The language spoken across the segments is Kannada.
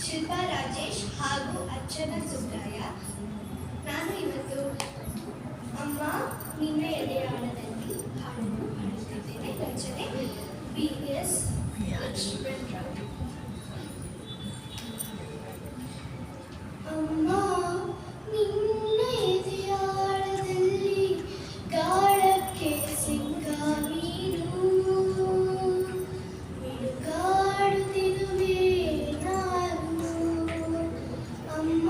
ಶಿಲ್ಪಾ ರಾಜೇಶ್ ಹಾಗೂ ಅರ್ಚನಾ ಸುಬ್ರಾಯ. ನಾನು ಇವತ್ತು ಅಮ್ಮ ನಿನ್ನ ಎದೆಯಾಳದಲ್ಲಿ ಹಾಡನ್ನು ಹಾಡುತ್ತಿದ್ದೇನೆ. ರಚನೆ BS ಲಕ್ಷ್ಮಣರಾವ್. ಅಮ್ಮ ನಿನ್ನ ಎದೆಯಾಳದಲ್ಲಿ ಗಾಳಕ್ಕೆ ಸಿಕ್ಕ ನೀನು ಮಿಡುಕಾಡುತ್ತಿರುವೆ ನಾನು. ಅಮ್ಮ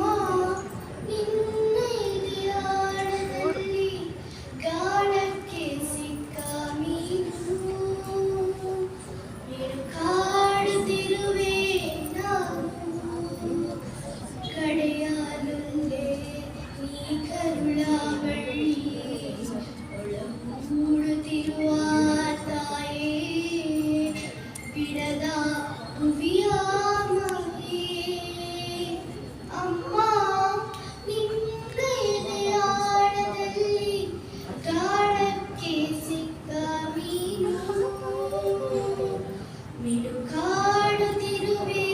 ನಿನ್ನ ಎದೆಯಾಳದಲ್ಲಿ ಗಾಳಕ್ಕೆ ಸಿಕ್ಕ ನೀನು ಮಿಡುಕಾಡುತ್ತಿರುವೆ ನಾನು. ಕಡೆಯಾಲುಂಡೆ ನೀ ಕರುಳ ಬಳ್ಳಿ ಒಳಗೂಡುತ್ತಿರುವ ತಾಯೇ ಬಿಡದ ಭುವಿಯ ಮಗೇ. ಅಮ್ಮ ನಿನ್ನ ಎದೆಯಾಳದಲ್ಲಿ ಗಾಳಕ್ಕೆ ಸಿಕ್ಕ ಮೀನು ಮಿಡುಕಾಡುತ್ತಿರುವೆ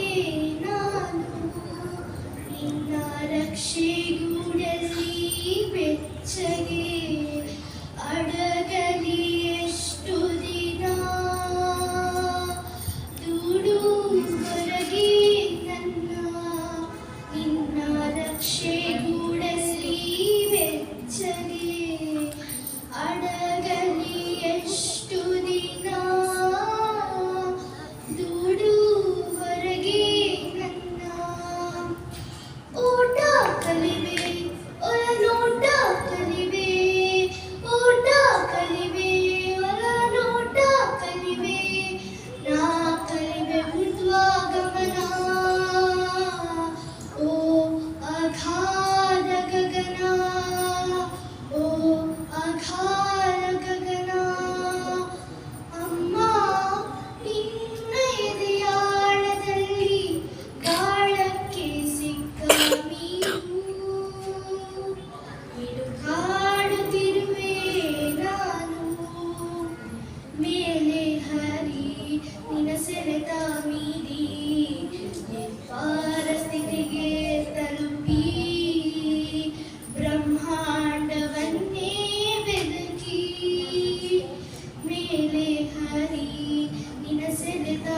ನಾನು. ನಿನ್ನ ರಕ್ಷೆಗೂಡಲಿ ಬೆಚ್ಚಗೆ ಅಡಗಲಿ ಎಷ್ಟು ದಿನ ದೂಡು ಹೊರಗೆ ನನ್ನ. ನಿನ್ನ ರಕ್ಷೆಗೂಡಲಿ ಬೆಚ್ಚಗೆ ಅಡಗಲಿ ಎಷ್ಟು ದಿನ ದೂಡು ಹೊರಗೆ ನನ್ನ. ಓಟ ಕಲಿವೆ ಒಳನೋಟ ಕಲಿವೆ, ಓಟ ಕಲಿವೆ ಒಳನೋಟ ಕಲಿವೆ. ನಾ ಕಲಿವೆ ಊರ್ಧ್ವಗಮನ, ಓ ಅಗಾಧ ಗಗನ, ಓ ಅಗಾಧ ಗಗನ. ಅಮ್ಮ ನಿನ್ನ ಎದೆಯಾಳದಲ್ಲಿ ಗಾಳಕ್ಕೆ ಸಿಕ್ಕ ಮೀನು ಮಿಡುಕಾಡುತ್ತಿರುವೆ ನಾನು. ಮೇಲೆ ಹರಿ ನಿನ್ನ ಸೆಳೆತ ಮೀರಿ ನಿರ್ಭರ ಸ್ಥಿತಿಗೆ ತಲುಪಿ ಬ್ರಹ್ಮಾಂಡವನ್ನೇ ಬೆದಕಿ. ಮೇಲೆ ಹರಿ ನಿನ್ನ ಸೆಳೆತ